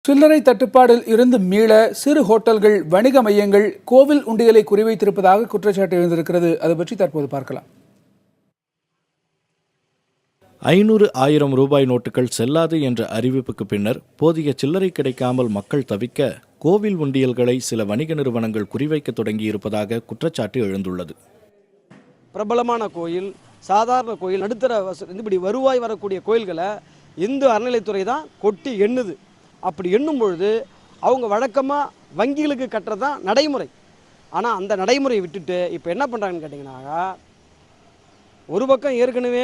சில்லறை தட்டுப்பாடில் இருந்து மீள சிறு ஹோட்டல்கள், வணிக மையங்கள் கோவில் உண்டியலை குறிவைத்திருப்பதாக குற்றச்சாட்டு எழுந்திருக்கிறது. அது பற்றி தற்போது பார்க்கலாம். 500,000 ரூபாய் நோட்டுகள் செல்லாது என்ற அறிவிப்புக்கு பின்னர் போதிய சில்லறை கிடைக்காமல் மக்கள் தவிக்க கோவில் உண்டியல்களை சில வணிக நிறுவனங்கள் குறிவைக்க தொடங்கியிருப்பதாக குற்றச்சாட்டு எழுந்துள்ளது. பிரபலமான கோயில், சாதாரண கோயில், நடுத்தர இப்படி வருவாய் வரக்கூடிய கோயில்களை இந்து அறநிலைத்துறை தான் கொட்டி எண்ணுது. அப்படி எண்ணும் பொழுது அவங்க வழக்கமாக வங்கிகளுக்கு கட்டுறது தான் நடைமுறை. ஆனால் அந்த நடைமுறையை விட்டுட்டு இப்போ என்ன பண்ணுறாங்கன்னு கேட்டிங்கன்னா, ஒரு பக்கம் ஏற்கனவே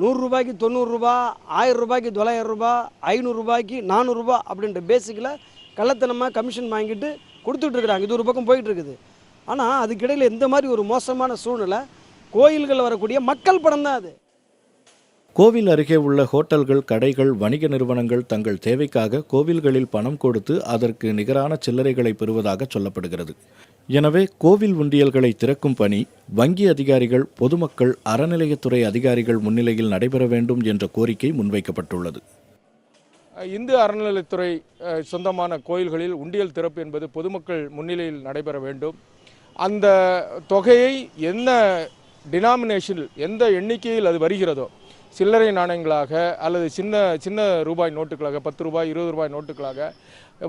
100 ரூபாய்க்கு 90 ரூபா, 1000 ரூபாய்க்கு 900 ரூபா, 500 ரூபாய்க்கு 400 ரூபா அப்படின்ற பேசிக்கில் கள்ளத்தனமாக கமிஷன் வாங்கிட்டு கொடுத்துட்ருக்குறாங்க. இது ஒரு பக்கம் போயிட்டு இருக்குது. ஆனால் அதுக்கிடையில் இந்த மாதிரி ஒரு மோசமான சூழ்நிலை, கோயில்கள் வரக்கூடிய மக்கள் பணம் தான் அது. கோவில் அருகே உள்ள ஹோட்டல்கள், கடைகள், வணிக நிறுவனங்கள் தங்கள் தேவைக்காக கோவில்களில் பணம் கொடுத்து அதற்கு நிகரான சில்லறைகளை பெறுவதாக சொல்லப்படுகிறது. எனவே கோவில் உண்டியல்களை திறக்கும் பணி வங்கி அதிகாரிகள், பொதுமக்கள், அறநிலையத்துறை அதிகாரிகள் முன்னிலையில் நடைபெற வேண்டும் என்ற கோரிக்கை முன்வைக்கப்பட்டுள்ளது. இந்து அறநிலையத்துறை சொந்தமான கோயில்களில் உண்டியல் திறப்பு என்பது பொதுமக்கள் முன்னிலையில் நடைபெற வேண்டும். அந்த தொகையை என்ன டினாமினேஷன், எந்த எண்ணிக்கையில் அது வருகிறதோ, சில்லறை நாணயங்களாக அல்லது சின்ன சின்ன ரூபாய் நோட்டுகளாக, 10 ரூபாய் 20 ரூபாய் நோட்டுகளாக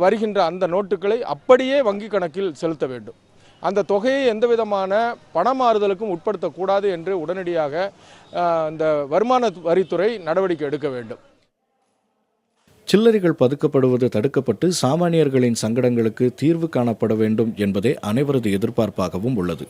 வருகின்ற அந்த நோட்டுகளை அப்படியே வங்கி கணக்கில் செலுத்த வேண்டும். அந்த தொகையை எந்த விதமான பணமாறுதலுக்கும் உட்படுத்தக்கூடாது என்று உடனடியாக இந்த வருமான வரித்துறை நடவடிக்கை எடுக்க வேண்டும். சில்லறைகள் பதுக்கப்படுவது தடுக்கப்பட்டு சாமானியர்களின் சங்கடங்களுக்கு தீர்வு காணப்பட வேண்டும் என்பதே அனைவரது எதிர்பார்ப்பாகவும் உள்ளது.